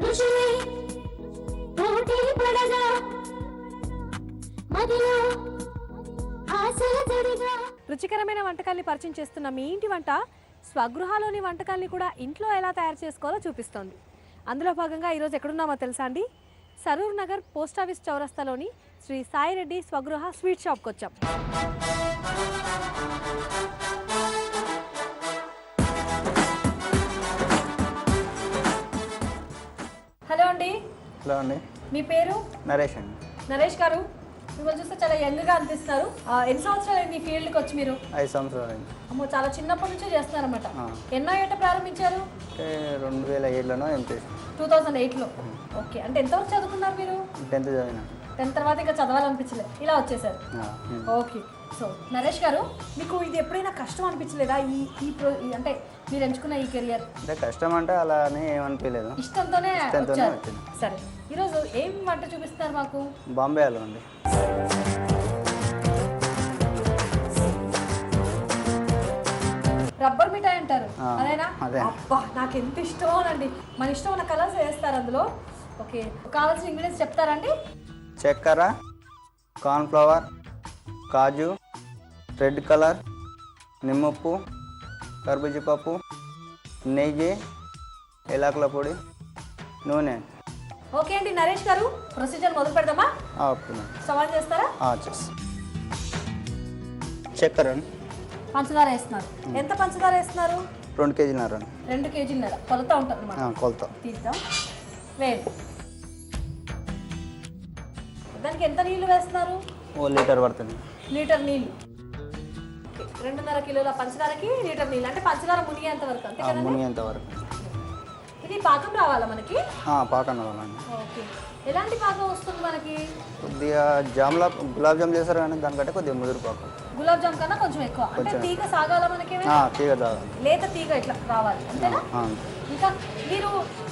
ఋషులే పోటీ పడగా మదిలో ఆశల జడిగా. రుచికరమైన వంటకాల్ని పరిచయం చేస్తున్న మీ ఇంటి వంట స్వగృహాలోని వంటకాల్ని కూడా ఇంట్లో ఎలా తయారు చేసుకోవాలో చూపిస్తోంది. అందులో భాగంగా ఈరోజు ఎక్కడున్నామో తెలుసా అండి? సరూర్ నగర్ పోస్ట్ ఆఫీస్ చౌరస్తాలోని శ్రీ సాయిరెడ్డి స్వగృహ స్వీట్ షాప్కి వచ్చాం. హలో అండి. హలో అండి. మీ పేరు? నరేష్ అండి. నరేష్ గారు, మిమ్మల్ని చూస్తే చాలా యంగ్గా అనిపిస్తున్నారు. ఎన్ని సంవత్సరాలు ఈ ఫీల్డ్కి వచ్చి మీరు? 5 సంవత్సరాలు అయింది. అమ్మో, చాలా చిన్నప్పటి నుంచే చేస్తున్నారన్నమాట. ఎన్నో ఏట ప్రారంభించారు? 2007లోనో ఎంపీ. 2008లో. ఓకే, అంటే ఎంతవరకు చదువుకున్నారు మీరు? 10th చదివినా. 10th తర్వాత ఇంకా చదవాలనిపించలేదు, ఇలా వచ్చేసారు. ఓకే. సో నరేష్ గారు, మీకు ఇది ఎప్పుడైనా కష్టం అనిపించలేదా? అంటే మీరు ఎంచుకున్న ఈ కెరియర్ అంటే కష్టం అంటే అలా అని ఏమనిపించలేదు, ఇష్టంతోనే వచ్చింది. సరే, ఈరోజు ఏం వంట చూపిస్తారు మాకు? బాంబే హల్వా అండి. రబ్బర్ మిఠాయి అంటారు, అదేనా? అదే. అబ్బా, నాకు ఎంత ఇష్టం అండి. మన ఇష్టం ఉన్న కలర్స్ వేస్తారు అందులో. ఓకే, కావాల్సిన ఇంగ్రీడియంట్స్ చెప్తారండి? చక్కెర, కార్న్ఫ్లవర్, కాజు, రెడ్ కలర్, నిమ్మప్పు, కర్బూజా పప్పు, నెయ్యి, ఏలకుల పొడి, నూనె. ఓకే అండి నరేష్ గారు, ప్రొసీజర్ మొదలు పెడదామా? ఓకే. సవాల్ చేస్తారా? చేసి చక్కెర పంచదార వేస్తున్నారు. ఎంత పంచదార వేస్తున్నారు? 2 కేజీన్నర. 2 కేజీన్నర. కొలత ఉంటుంది అన్నమాట. కొలత తీద్దాం. వేయండి. దానికి ఎంత నీళ్లు వేస్తున్నారు? 1 లీటర్ పడుతుంది. లీటర్ నీళ్ళు. 2.5 కిలోల పంచదారకి లీటర్ నీళ్ళు, అంటే పంచదార మునిగేంత వరకు, అంతే కదా? మునిగేంత వరకు. ఇది పాకం రావాలా మనకి? పాకం రావాలండి. ఓకే, ఎలాంటి పాకం వస్తుంది మనకి? కొద్దిగా జామ్లా గులాబ్ జామ్ చేస్తారు కానీ దానికంటే కొద్దిగా ముదురు పాకం. గులాబ్ జామ్ కన్నా కొంచెం ఎక్కువ, అంటే తీగ సాగాల మనకి? తీగ సాగాలి, లేత తీగ ఇట్లా రావాలి, అంతేనా? ఇంకా మీరు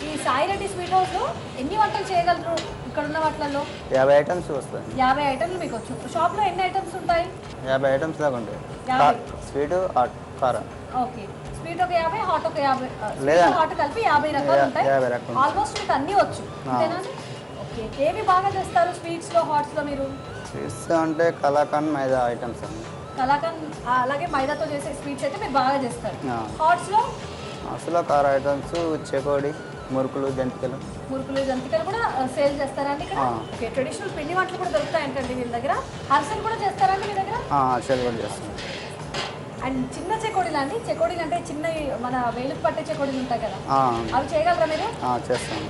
ఈ సాయిరెడ్డి స్వీట్ హౌస్లో ఎన్ని వంటలు చేయగలరు? ఇక్కడ ఉన్న వాటిలలో 50 ఐటమ్స్ వస్తాయి. 50 ఐటమ్లు మీకు వచ్చు. షాప్లో ఎన్ని ఐటమ్స్ ఉంటాయి? 50 ఐటమ్స్ దాకా ఉంటాయి. స్వీట్, హాట్, కారం. ఓకే, స్వీట్ ఒక 50, హాట్ ఒక 50, లేదా హాట్ కలిపి 50 రకాలు ఉంటాయి. 50 రకాలు. ఆల్మోస్ట్ మీకు అన్నీ వచ్చు, అంతేనా? ఓకే, ఏవి బాగా చేస్తారు స్వీట్స్లో, హాట్స్లో మీరు? స్వీట్స్ అంటే కలాకండ్, మైదా ఐటమ్స్ అండి. కలాకండ్, అలాగే మైదాతో చేసే స్వీట్స్ అయితే మీరు బాగా చేస్తారు. హాట్స్లో? అసలు కార ఐటమ్స్, చెకోడి, మురుకులు, జంతికలు. మురుకులు, జంతికలు కూడా సేల్ చేస్తారండి ఇక్కడ? ఓకే, ట్రెడిషనల్ పిండి వంటలు కూడా దొరుకుతాయంటండి మీ దగ్గర. అరిసెలు కూడా చేస్తారండి మీ దగ్గర? అరిసెలు కూడా చేస్తాం. అండ్ చిన్న చెకోడీలు అండి? చెకోడీలు అంటే చిన్న మన వేలుకు పట్టే చెకోడీలు ఉంటాయి కదా, అవి చేయగలరా మీరు? చేస్తాం.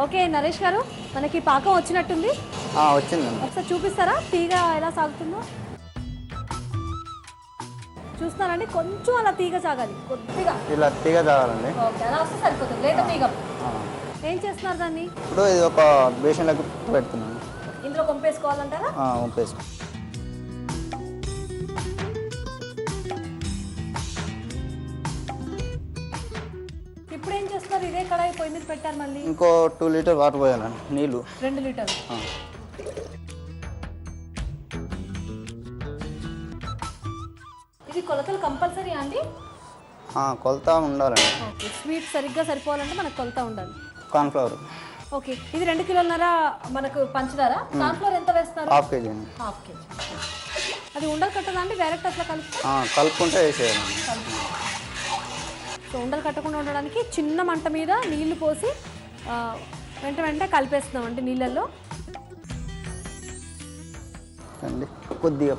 ఓకే నరేష్ గారు, మనకి పాకం వచ్చినట్టుంది. వచ్చిందండి. ఒకసారి చూపిస్తారా తీగ ఎలా సాగుతుందో? చూస్తున్నారండి, కొంచెం అలా తీగ సాగాలి, కొద్దిగా ఇలా తీగ సాగాలండి. ఓకే, అలా వస్తే సరిపోతుంది. లేత తీగ. ఏం చేస్తున్నారు దాన్ని? ఇప్పుడు ఇది ఒక బేషన్లోకి పెడుతున్నాను. ఇందులో పంపేసుకోవాలంటారా? పంపేసుకో. ఇప్పుడు ఏం చేస్తున్నారు? ఇదే కడాయి పొయ్యి మీద పెట్టారు, మళ్ళీ ఇంకో 2 లీటర్ వాటర్ పోయాలండి, నీళ్ళు. 2 లీటర్లు. ఇది కొలతలు కంపల్సరీ అండి? కొలత ఉండాలండి. ఓకే, స్వీట్ సరిగ్గా సరిపోవాలంటే మనకు కొలత ఉండాలి. కార్న్ఫ్లవర్. ఓకే, ఇది 2 కిలోలన్నర మనకు పంచదార. కార్న్ఫ్లవర్ ఎంత వేస్తున్నారు? ½ కేజీ అండి. ½ కేజీ. అది ఉండలు కట్టదా అండి? డైరెక్ట్ అట్లా కలుపుకుంటే వేసేయాలండి. సో ఉండలు కట్టకుండా ఉండడానికి చిన్న మంట మీద నీళ్లు పోసి వెంట కలిపేస్తున్నాం అంటే నీళ్ళల్లో. అండి కొద్దిగా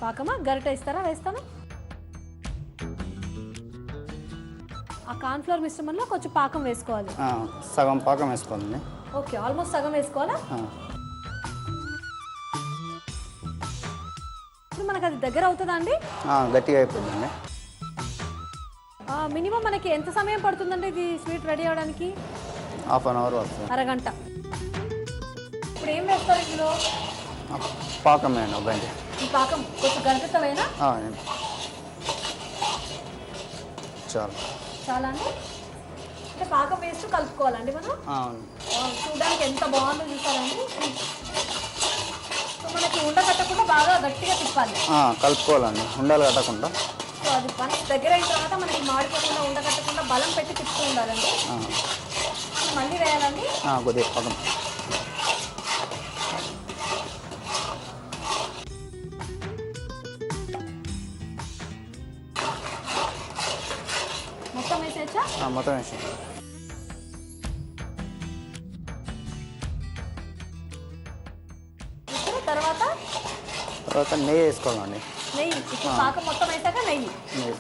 పాకమా గరిట ఇస్తారా? వేస్తాను. ఆ కార్న్ఫ్లవర్ మిశ్రమంలో కొంచెం పాకం వేసుకోవాలి. సగం పాకం వేసుకోవాలండి. ఓకే, ఆల్మోస్ట్ సగం వేసుకోవాలా? ఇప్పుడు మనకు అది దగ్గర అవుతుందా అండి? గట్టిగా అయిపోయిందండి. మినిమం మనకి ఎంత సమయం పడుతుందండి ఇది స్వీట్ రెడీ అవ్వడానికి? ½ అన్ అవర్ వస్తుంది. అరగంట. ఇప్పుడు ఏం వేస్తారు ఇందులో? పాకం వేయండి ఒక గంట. ఈ పాకం కొంచెం గరిటెతోవేనా? చాలు. చాలా అండి? అంటే పాకం వేస్తూ కలుపుకోవాలండి మనం? చూడడానికి ఎంత బాగుందో చూసారండి. సో మనకి ఉండ కట్టకుండా బాగా గట్టిగా తిప్పాలి. కలుపుకోవాలండి, ఉండలు కట్టకుండా. సో అది పని దగ్గర అయిన తర్వాత మనకి మాడిపోకుండా ఉండకట్టకుండా బలం పెట్టి తిప్పుతూ ఉండాలండి. మళ్ళీ వేయాలండి. కొద్దిగా పక్కన మొత్తం వేసేయచ్చా? మొత్తం వేసి ఇప్పుడు తర్వాత నెయ్యి వేసుకోవాలండి. నెయ్యి. ఇప్పుడు పాకం మొత్తం వేసాక నెయ్యి. నెయ్యి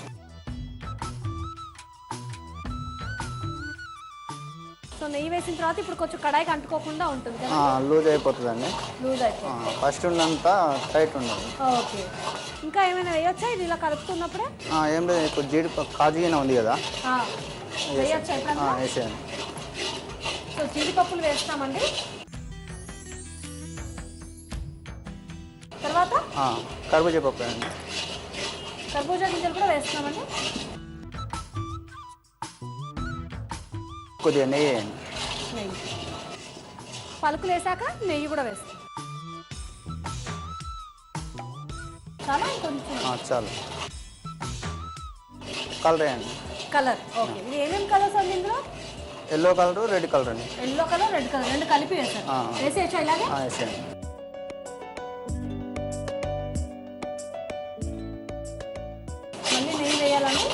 సో నెయ్యి వేసిన తర్వాత ఇప్పుడు కొంచెం కడాయికి అంటుకోకుండా ఉంటుంది కదా, లూజ్ అయిపోతుందండి. లూజ్ అయిపోతుంది. ఫస్ట్ ఉన్నంత టైట్ ఉండదు. ఓకే. ఇంకా ఏమైనా వేయొచ్చా ఇది ఇలా కలుపుతున్నప్పుడే? ఏం లేదు, ఇప్పుడు కాజుగిన ఉంది కదా, వేయొచ్చా ఎప్పుడన్నా? వేసేయండి. సో జీడిపప్పులు వేస్తామండి. తర్వాత కర్బూజా పప్పు అండి. కర్బూజా గింజలు కూడా వేస్తున్నామండి. కొద్దిగా నెయ్యి వేయండి. నెయ్యి. పలుకులు వేసాక నెయ్యి కూడా వేస్తాం. చాలా కొంచెం చాలు. కలర్ వేయండి. కలర్. ఓకే. ఇది ఏమేమి కలర్స్ అండి ఇందులో? ఎల్లో కలర్, రెడ్ కలర్ అండి. ఎల్లో కలర్, రెడ్ కలర్ రెండు కలిపి వేసారు. వేసేయచ్చా ఇలాగే? వేసేయండి. మళ్ళీ నెయ్యి వేయాలండి.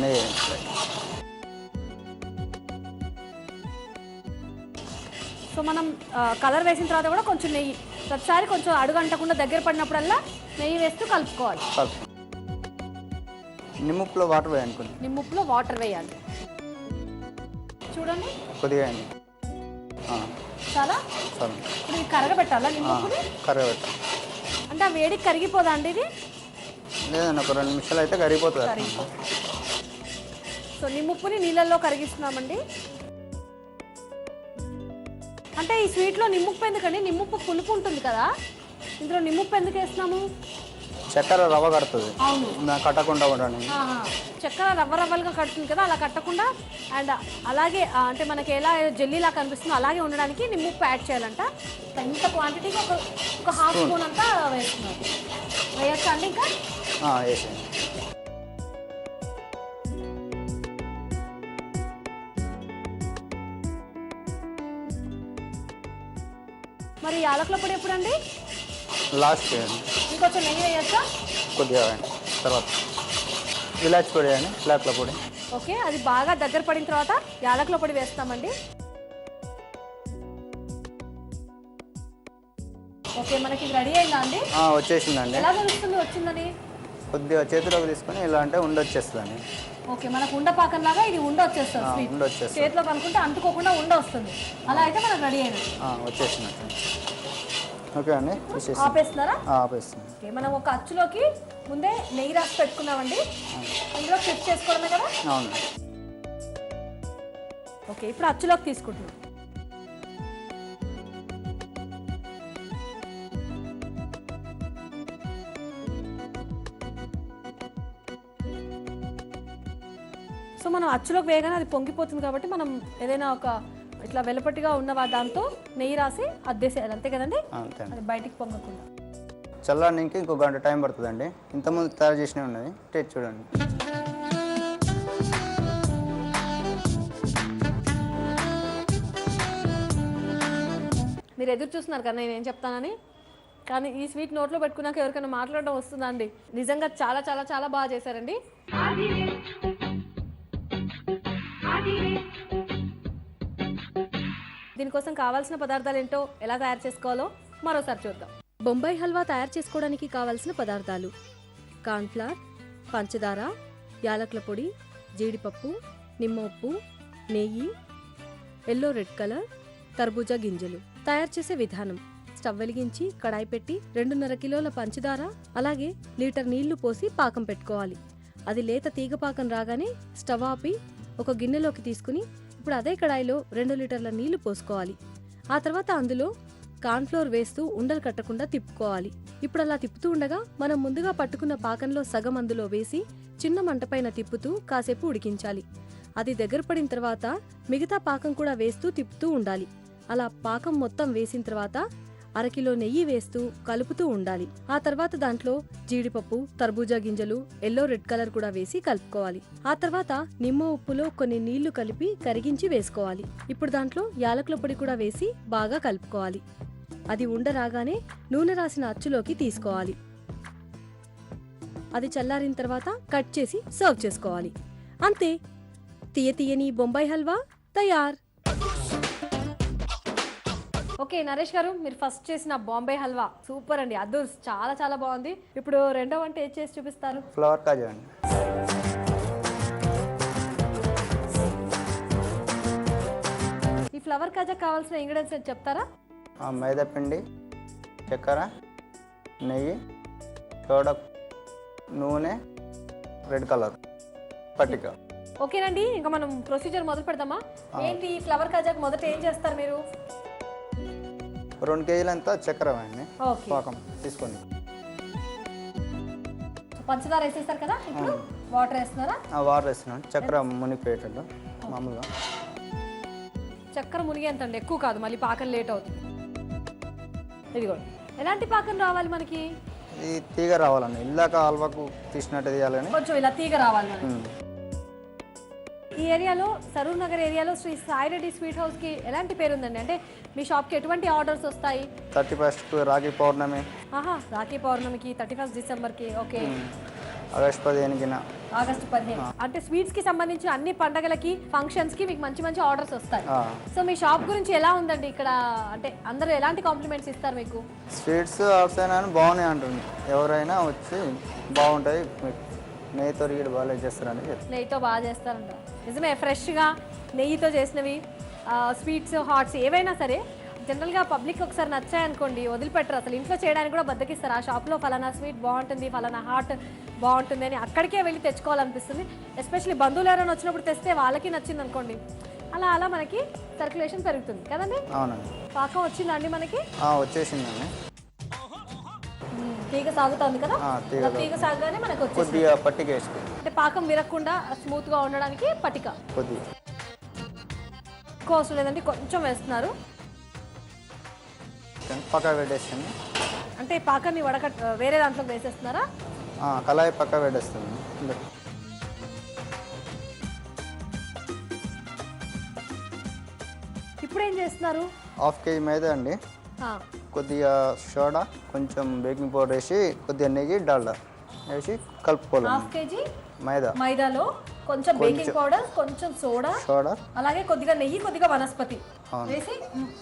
నెయ్యి వేయండి. సో మనం కలర్ వేసిన తర్వాత కూడా కొంచెం నెయ్యి ప్రతిసారి కొంచెం అడుగంటకుండా దగ్గర పడినప్పుడల్లా నెయ్యి వేస్తూ కలుపుకోవాలి. నిమ్మప్పులో వాటర్ వేయండి. కొంచెం నిమ్మప్పులో వాటర్ వేయాలి. చూడండి కొద్దిగా వేయండి. చాలా సరే. ఇప్పుడు ఇది కరగబెట్టాలా నిమ్మప్పుని? కరగబెట్టాలి. అంటే ఆ వేడికి కరిగిపోదా అండి ఇది? లేదండి, ఒక 2 నిమిషాలు అయితే కరిగిపోతుంది. సో నిమ్మప్పుని నీళ్ళల్లో కరిగిస్తున్నామండి. అంటే ఈ స్వీట్లో నిమ్మప్పు ఎందుకండి? నిమ్మప్పు పులుపు ఉంటుంది కదా, ఇందులో నిమ్మప్పు ఎందుకు వేస్తున్నాము? చక్కెర రవ్వ కడుతుంది. అవును, కట్టకుండా ఉండడానికి. చక్కెర రవ్వలుగా కడుతుంది కదా, అలా కట్టకుండా అండ్ అలాగే అంటే మనకి ఎలా జెల్లీలా కనిపిస్తుందో అలాగే ఉండడానికి నిమ్మప్పు యాడ్ చేయాలంట. ఇంత క్వాంటిటీకి ఒక హాఫ్ స్పూన్ అంతా వేస్తున్నారు. వేయచ్చా అండి? ఇంకా వేసేయండి. మరి యాలకుల పొడి ఎప్పుడండి? లాస్ట్ చేయండి. ఇంకొంచెం నెయ్యి వేయచ్చా? కొద్దిగా వేయండి. తర్వాత ఇలాచి పొడి వేయండి. ఇలాకుల పొడి. ఓకే. అది బాగా దగ్గర పడిన తర్వాత యాలకుల పొడి వేస్తామండి. ఓకే, మనకి ఇది రెడీ అయిందా అండి? వచ్చేసిందండి. ఎలా తెలుస్తుంది వచ్చిందని? కొద్దిగా చేతిలోకి తీసుకొని ఇలా అంటే ఉండొచ్చేస్తుందండి. ఓకే, మనకు ఉండ పాకంలాగా ఇది ఉండ వచ్చేస్తుంది. చేతిలో కనుక్కుంటే అంటుకోకుండా ఉండ వస్తుంది. అలా అయితే మనకు రెడీ అయినది. వచ్చేసినట్టు. ఓకే అండి, ఆపేస్తున్నారా? ఆపేస్తుంది. ఓకే, మనం ఒక అచ్చులోకి ముందే నెయ్యి రాసి పెట్టుకున్నామండి. ఇందులో చెక్ చేసుకోవడమే కదా? అవును. ఓకే, ఇప్పుడు అచ్చులోకి తీసుకుంటున్నాం. సో మనం అచ్చులోకి వేయగానే అది పొంగిపోతుంది కాబట్టి మనం ఏదైనా ఒక ఇట్లా వెలపటిగా ఉన్న దాంతో నెయ్యి రాసి అద్దేసేయాలి. అంతే కదండి? అది బయటికి పొంగకుండా. చల్లడానికి ఇంకో గంట టైం పడుతుందండి. ఇంతకుముందు తయారు చేసినవి ఉన్నది, టేస్ట్ చూడండి. మీరు ఎదురు చూస్తున్నారు కదా నేను ఏం చెప్తానని, కానీ ఈ స్వీట్ నోట్లో పెట్టుకున్నాక ఎవరికైనా మాట్లాడడం వస్తుందా అండి? నిజంగా చాలా చాలా చాలా బాగా చేశారండి. దీనికోసం కావాల్సిన పదార్థాలు ఏంటో ఎలా తయారు చేసుకోవాలో మరోసారి చూద్దాం. బొంబాయి హల్వా తయారు చేసుకోవడానికి కావాల్సిన పదార్థాలు: కార్న్ఫ్లవర్, పంచదార, యాలకుల పొడి, జీడిపప్పు, నిమ్మ ఉప్పు, నెయ్యి, ఎల్లో రెడ్ కలర్, కర్బూజా గింజలు. తయారు చేసే విధానం: స్టవ్ వెలిగించి కడాయి పెట్టి 2.5 కిలోల పంచదార అలాగే లీటర్ నీళ్లు పోసి పాకం పెట్టుకోవాలి. అది లేత తీగ పాకం రాగానే స్టవ్ ఆపి ఒక గిన్నెలోకి తీసుకుని ఇప్పుడు అదే కడాయిలో 2 లీటర్ల నీళ్లు పోసుకోవాలి. ఆ తర్వాత అందులో కార్న్ఫ్లోర్ వేస్తూ ఉండలు కట్టకుండా తిప్పుకోవాలి. ఇప్పుడు అలా తిప్పుతూ ఉండగా మనం ముందుగా పట్టుకున్న పాకంలో సగం అందులో వేసి చిన్న మంటపైన తిప్పుతూ కాసేపు ఉడికించాలి. అది దగ్గర పడిన తర్వాత మిగతా పాకం కూడా వేస్తూ తిప్పుతూ ఉండాలి. అలా పాకం మొత్తం వేసిన తర్వాత అరకిలో నెయ్యి వేస్తూ కలుపుతూ ఉండాలి. ఆ తర్వాత దాంట్లో జీడిపప్పు, తర్బూజా గింజలు, ఎల్లో రెడ్ కలర్ కూడా వేసి కలుపుకోవాలి. ఆ తర్వాత నిమ్మ ఉప్పులో కొన్ని నీళ్లు కలిపి కరిగించి వేసుకోవాలి. ఇప్పుడు దాంట్లో యాలకుల పొడి కూడా వేసి బాగా కలుపుకోవాలి. అది ఉండరాగానే నూనె రాసిన అచ్చులోకి తీసుకోవాలి. అది చల్లారిన తర్వాత కట్ చేసి సర్వ్ చేసుకోవాలి. అంతే, తీయని బొంబాయి హల్వా తయార్. ఓకే నరేష్ గారు, మీరు ఫస్ట్ చేసిన బాంబే హల్వా సూపర్ అండి, అదర్స్ చాలా చాలా బాగుంది. ఇప్పుడు రెండో వంట ఏం చేసి చూపిస్తారు? ఫ్లవర్ కాజా అండి. ఈ ఫ్లవర్ కాజా కావాల్సిన ఇంగ్రీడియంట్స్ చెప్తారా? మైదా పిండి, చక్కెర, నెయ్యి, సోడా, నూనె, రెడ్ కలర్, పట్టిక. ఓకేనండి, ఇంకా మనం ప్రొసీజర్ మొదలు పెడదామా? ఏంటి ఫ్లవర్ కాజాకి మొదట ఏం చేస్తారు మీరు? 2 కేజీలంతా చక్కెర అండి, ఓకే, పాకం తీసుకోండి. పంచదార వేసేస్తారు కదా, ఇప్పుడు వాటర్ వేస్తున్నారా? వాటర్ వేస్తున్నాను, చక్కెర మునిగిపోయేటట్టు మామూలుగా. చక్కెర మునిగేంతండి, ఎక్కువ కాదు, మళ్ళీ పాకం లేట్ అవుతుంది. ఇదిగోండి, ఎలాంటి పాకం రావాలి మనకి? ఇది తీగ రావాలండి, ఇందాక హల్వాకు తీసినట్టు తీయాలి కానీ కొంచెం ఇలా తీగ రావాలి మనకి. ఈ ఏరియాలో, సరూర్ నగర్ ఏరియాలో శ్రీ సాయిరెడ్డి స్వీట్ హౌస్కి ఎలాంటి పేరు ఉందండి? అంటే మీ షాప్కి ఎటువంటి ఆర్డర్స్ వస్తాయి? 31st రాఖీ పౌర్ణమి, రాఖీ పౌర్ణమికి, 31 డిసెంబర్కి, ఓకే, ఆగస్టు 15కి, ఆగస్టు 15. అంటే స్వీట్స్కి సంబంధించి అన్ని పండగలకి, ఫంక్షన్స్కి మీకు మంచి మంచి ఆర్డర్స్ వస్తాయి. సో మీ షాప్ గురించి ఎలా ఉందండి ఇక్కడ? అంటే అందరూ ఎలాంటి కాంప్లిమెంట్స్ ఇస్తారు మీకు? స్వీట్స్ అవుట్స్ అయినా బాగున్నాయి అంటుంది, ఎవరైనా వచ్చి బాగుంటాయి, నెయ్యితో రీడ్ బాగా చేస్తారని చెప్తారు. నెయ్యితో బాగా చేస్తారంట, నిజమే. ఫ్రెష్గా నెయ్యితో చేసినవి స్వీట్స్, హాట్స్ ఏవైనా సరే జనరల్గా పబ్లిక్ ఒకసారి నచ్చాయనుకోండి వదిలిపెట్టరు, అసలు ఇంట్లో చేయడానికి కూడా బద్దకిస్తారు. ఆ షాప్లో ఫలానా స్వీట్ బాగుంటుంది, ఫలానా హాట్ బాగుంటుంది అని అక్కడికే వెళ్ళి తెచ్చుకోవాలనిపిస్తుంది. ఎస్పెషల్లీ బంధువులు ఎవరైనా వచ్చినప్పుడు తెస్తే వాళ్ళకి నచ్చింది అనుకోండి, అలా అలా మనకి సర్క్యులేషన్ పెరుగుతుంది కదండి. అవునండి. పాకం వచ్చిందండి మనకి? వచ్చేసిందండి, తీగ సాగుతుంది కదా, తీగ సాగుగానే మనకు వచ్చేసింది. కొద్దిగా పట్టిక వేసుకోండి, అంటే పాకం విరగకుండా స్మూత్గా ఉండడానికి పట్టిక కొద్దిగా ఎక్కువ అవసరం లేదండి, కొంచెం వేస్తున్నారు. పక్క పెట్టేస్తుంది, అంటే పాకాన్ని వేరే దాంట్లో వేసేస్తున్నారా? కళాయి పక్క పెట్టేస్తుంది. ఇప్పుడు ఏం చేస్తున్నారు? 1/2 కేజీ మైదా అండి, కొద్దిగా సోడా, కొంచెం బేకింగ్ పౌడర్ వేసి, కొద్దిగా నెయ్యి, డాల్డా వేసి కలుపుకోవాలి. 1/2 కేజీ మైదాలో కొంచెం బేకింగ్ పౌడర్, కొంచెం సోడా, అలాగే కొద్దిగా నెయ్యి, కొద్దిగా వనస్పతి వేసి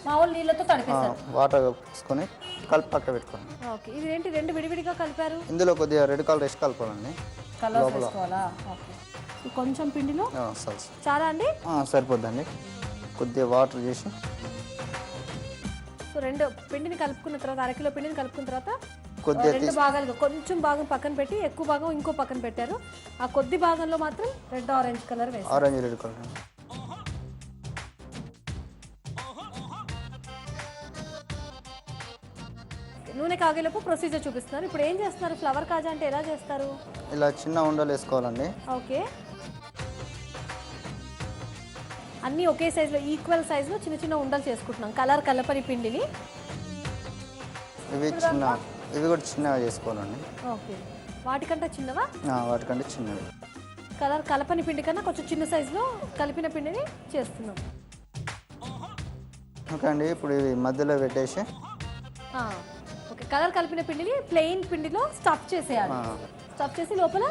మామూలు నీళ్ళతో తడిపేస్తారు. వాటర్ వేసుకొని కలిపి పక్క పెట్టుకోండి. ఓకే, ఇది ఏంటి రెండు విడివిడిగా కలిపారు? ఇందులో కొద్దిగా రెడ్ కలర్ వేసి కలపాలండి. కలర్ వేసుకోవాలా? ఓకే, కొంచెం పిండిలో చాలా అండి, సరిపోద్దండి. కొద్దిగా వాటర్ చేసి, సో రెండు పిండిని కలుపుకున్న తర్వాత, అరకిలో పిండిని కలుపుకున్న తర్వాత కొద్దిగా 2 భాగాలుగా కొంచెం భాగం పక్కన పెట్టి, ఎక్కువ భాగం ఇంకో పక్కన పెట్టారు. ఆ కొద్ది భాగంలో మాత్రం రెడ్ ఆరెంజ్ కలర్ వేస్తారు. Orange red colour. నూనె కాగేలోపు ప్రొసీజర్ చూపిస్తున్నారు. ఇప్పుడు ఏం చేస్తున్నారు? ఫ్లవర్ కాజా అంటే ఎలా చేస్తారు? ఇలా చిన్న ఉండలు వేసుకోవాలండి. ఓకే, అన్నీ ఒకే సైజులో, ఈక్వల్ సైజులో చిన్న చిన్న ఉండలు చేసుకుంటున్నాం. కలర్ కలపని పిండిని ఇవి కూడా చిన్నగా చేసుకోవాలండి. ఓకే, వాటికంటే చిన్నవా? వాటికంటే చిన్నవి. కలర్ కలపని పిండి కన్నా కొంచెం చిన్న సైజులో కలిపిన పిండిని చేస్తున్నాం. ఓకే అండి, ఇప్పుడు ఇవి మధ్యలో పెట్టేసి, ఓకే, కలర్ కలిపిన పిండిని ప్లెయిన్ పిండిలో స్టఫ్ చేసేయాలి. స్టఫ్ చేసి లోపల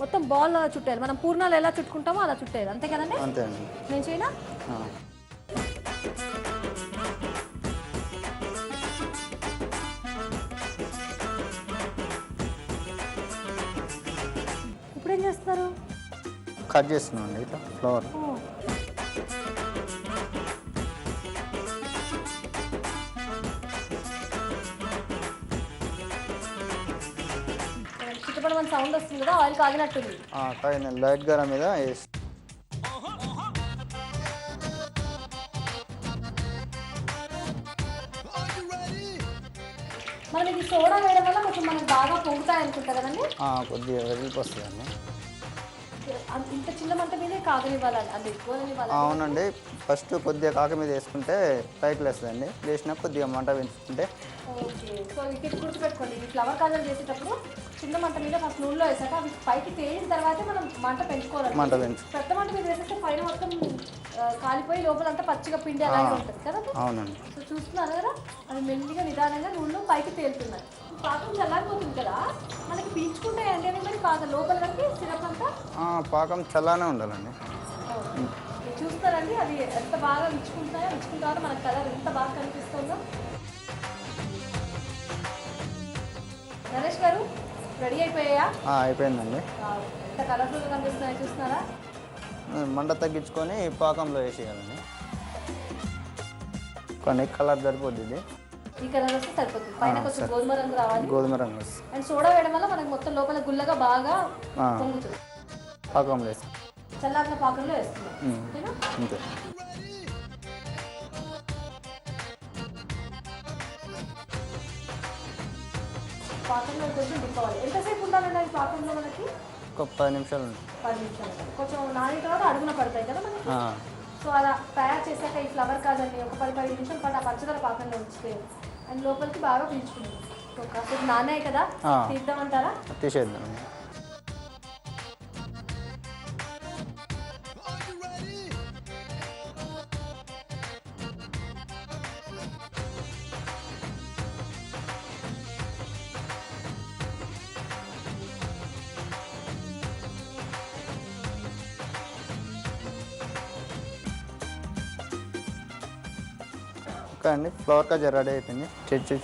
మొత్తం బాల్ చుట్టేయాలి. మనం పూర్ణాలు ఎలా చుట్టుకుంటామో అలా చుట్టేయాలి, అంతే కదండి? అంతే అండి. నేను చేయనా? ఇప్పుడు ఏం చేస్తారు? కట్ చేస్తున్నాం అండి ఇట్లా ఫ్లవర్. చుట్టుపక్కల మన సౌండ్ వస్తుంది కదా, ఆయిల్ కాగినట్టుంది. కాగిన లైట్ గరం మీద వేసి, మనం ఇది సోడా వేయడం వల్ల కొంచెం మనకు బాగా పొంగుతాయి అనుకుంటా కదండి? కొద్దిగా వెలిపి వస్తుందండి. ఇంత చిన్న మంట మీదే కాగనివ్వాలండి, అంటే ఎక్కువనివ్వాలి. అవునండి, ఫస్ట్ కొద్దిగా కాక మీద వేసుకుంటే పైకి లేస్తుందండి, లేచినా కొద్దిగా మంట పెంచుకుంటే. ఓకే, సో ఇక్కడ గుర్తుపెట్టుకోండి, ఈ ఫ్లవర్ కాజాలు చేసేటప్పుడు చిన్న మంట మీద ఫస్ట్ నూనెలో వేసాక అవి పైకి తేలిన తర్వాత మనం మంట పెంచుకోవాలి. మంట పెంచు పెద్ద మంట మీద వేసేస్తే పైన మొత్తం కాలిపోయి లోపలంతా పచ్చిగా పిండి అలాగే ఉంటుంది కదా. అవునండి. సో చూస్తున్నారు కదా, అది మెల్లిగా నిదానంగా నూనెలో పైకి తేలుతున్నాయి. పాకం చల్లారిపోతుంది కదా, మనకి పీల్చుకుంటాయి అంటే మరి పాకం లోపల వరకు సిరప్ అంతా. పాకం చల్లానే ఉండాలండి. చూస్తారండి అవి ఎంత బాగా విచ్చుకుంటాయో, విచ్చుకుంటారో మనకు కలర్ ఎంత బాగా కనిపిస్తుందో. నరేష్ గారు రెడీ అయిపోయాయా? అయిపోయిందండి. ఎంత కలర్ఫుల్గా కనిపిస్తున్నాయో చూస్తున్నారా. మంట తగ్గించుకొని పాకంలో వేసేయాలండి. కొన్ని కలర్ సరిపోద్ది, ఇది ఈ కలర్ వస్తే సరిపోతుంది. పైన కొంచెం గోధుమ రంగు రావాలి. గోధుమ రంగు అండ్ సోడా వేయడం వల్ల మనకు మొత్తం లోపల గుల్లగా బాగా పొంగుతుంది. పాకంలో వేస్తాం, చల్లారిన పాకంలో వేస్తున్నాం. ఓకేనా? అంతే. పాకంలో కొంచెం డిప్పాలి. ఎంతసేపు ఉండాలండి అది పాకంలో మనకి? ఒక 10 నిమిషాలు 10 నిమిషాలు. కొంచెం నానిన తర్వాత అడుగున పడతాయి కదా మనకి. సో అలా తయారు చేశాక ఈ ఫ్లవర్ కాదండి ఒక 10-15 నిమిషాల పాటు ఆ పంచదార పాకంలో ఉంచితే అండ్ లోపలికి బాగా పీల్చుకుంది. సో కాసేపు నానాయి కదా, తీద్దామంటారా? తీసేద్దాం. ఓకే అండి, ఫ్లవర్ కాజా రెడీ అయిపోయింది.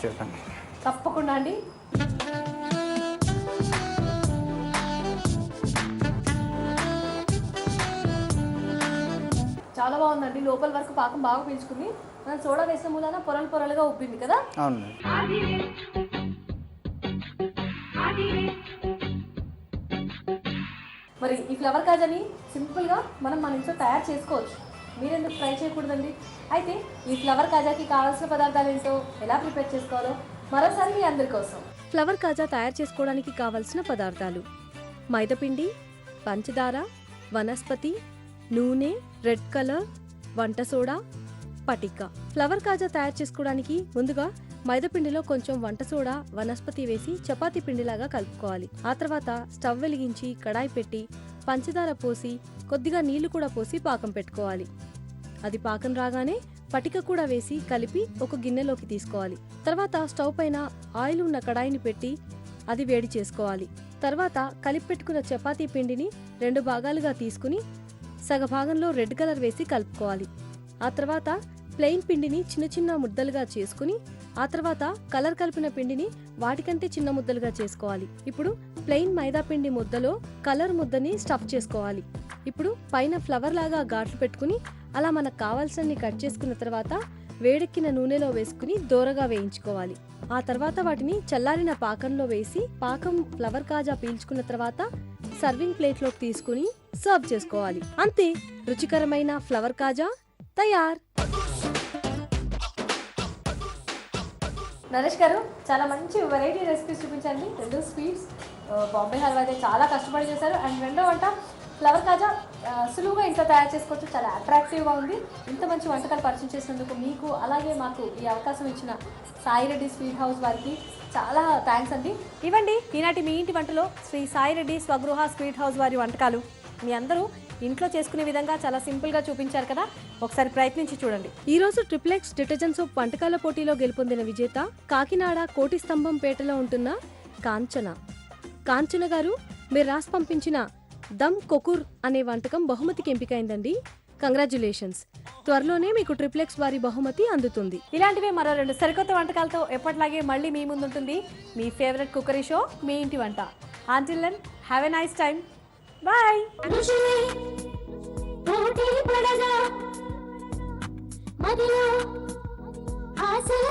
చూడండి. తప్పకుండా అండి. చాలా బాగుందండి, లోపల వరకు పాకం బాగా పీల్చుకుంది. మనం సోడా వేసిన మూలన పొరలు పొరలుగా ఉబ్బింది కదా. అవునండి. మరి ఈ ఫ్లవర్ కాజాని సింపుల్గా మనం మన ఇంట్లో తయారు చేసుకోవచ్చు. మీరెందుకు ట్రై చేయకూడదండి? అయితే ఈ ఫ్లవర్ కాజాకి కావాల్సిన పదార్థాలు ఏంటో, ఎలా ప్రిపేర్ చేసుకోవాలో మరోసారి మీ అందరి కోసం. ఫ్లవర్ కాజా తయారు చేసుకోవడానికి కావలసిన పదార్థాలు: మైదాపిండి, పంచదార, వనస్పతి, నూనె, రెడ్ కలర్, వంట సోడా, పటిక. ఫ్లవర్ కాజా తయారు చేసుకోవడానికి ముందుగా మైదాపిండిలో కొంచెం వంట సోడా, వనస్పతి వేసి చపాతీ పిండిలాగా కలుపుకోవాలి. ఆ తర్వాత స్టవ్ వెలిగించి కడాయి పెట్టి పంచదార పోసి కొద్దిగా నీళ్లు కూడా పోసి పాకం పెట్టుకోవాలి. అది పాకం రాగానే పటిక కూడా వేసి కలిపి ఒక గిన్నెలోకి తీసుకోవాలి. తర్వాత స్టవ్ పైన ఆయిల్ ఉన్న కడాయిని పెట్టి అది వేడి చేసుకోవాలి. తర్వాత కలిపి పెట్టుకున్న చపాతీ పిండిని 2 భాగాలుగా తీసుకుని సగభాగంలో రెడ్ కలర్ వేసి కలుపుకోవాలి. ఆ తర్వాత ప్లెయిన్ పిండిని చిన్న చిన్న ముద్దలుగా చేసుకుని ఆ తర్వాత కలర్ కలిపిన పిండిని వాటికంటే చిన్న ముద్దలుగా చేసుకోవాలి. ఇప్పుడు ప్లెయిన్ మైదా పిండి ముద్దలో కలర్ ముద్దని స్టఫ్ చేసుకోవాలి. ఇప్పుడు పైన ఫ్లవర్ లాగా ఘాట్లు పెట్టుకుని అలా మనకు కావాల్సినన్ని కట్ చేసుకున్న తర్వాత వేడెక్కిన నూనెలో వేసుకుని దోరగా వేయించుకోవాలి. ఆ తర్వాత వాటిని చల్లారిన పాకంలో వేసి పాకం ఫ్లవర్ కాజా పీల్చుకున్న తర్వాత సర్వింగ్ ప్లేట్లోకి తీసుకుని సర్వ్ చేసుకోవాలి. అంతే, రుచికరమైన ఫ్లవర్ కాజా తయార్. నరేష్ గారు చాలా మంచి వెరైటీ రెసిపీస్ చూపించండి. 2 స్వీట్స్, బాంబే హల్వా అయితే చాలా కష్టపడి చేశారు. అండ్ రెండో వంట ఫ్లవర్ కాజా సులువుగా ఇంట్లో తయారు చేసుకోవచ్చు, చాలా అట్రాక్టివ్గా ఉంది. ఇంత మంచి వంటకాలు పరిచయం చేసినందుకు మీకు అలాగే మాకు ఈ అవకాశం ఇచ్చిన సాయిరెడ్డి స్వీట్ హౌస్ వారికి చాలా థ్యాంక్స్ అండి. ఇవ్వండి ఈనాటి మీ ఇంటి వంటలో శ్రీ సాయిరెడ్డి స్వగృహ స్వీట్ హౌస్ వారి వంటకాలు. మీ అందరూ ఇంట్లో చేసుకునే విధంగా చాలా సింపుల్గా చూపించారు కదా, ఒకసారి ప్రయత్నించి చూడండి. ఈ రోజు ట్రిప్లెక్స్ డిటర్జెంట్ సోప్ వంటకాల పోటీలో గెలుపొందిన విజేత కాకినాడ కోటి స్తంభం పేటలో ఉంటున్న కాంచన గారు, మీరు రాసి పంపించిన దమ్ కొకుర్ అనే వంటకం బహుమతికి ఎంపికైందండి. కంగ్రాచ్యులేషన్స్. త్వరలోనే మీకు ట్రిప్లెక్స్ వారి బహుమతి అందుతుంది. ఇలాంటివే మరో 2 సరికొత్త వంటకాలతో ఎప్పటిలాగే మళ్ళీ మీ ముందుంటుంది మీ ఫేవరెట్ కుక్కరీ షో మీ ఇంటి వంట. Until then have a nice time. Bye. ఋషులే పోటీ పడగా మదిలో ఆశల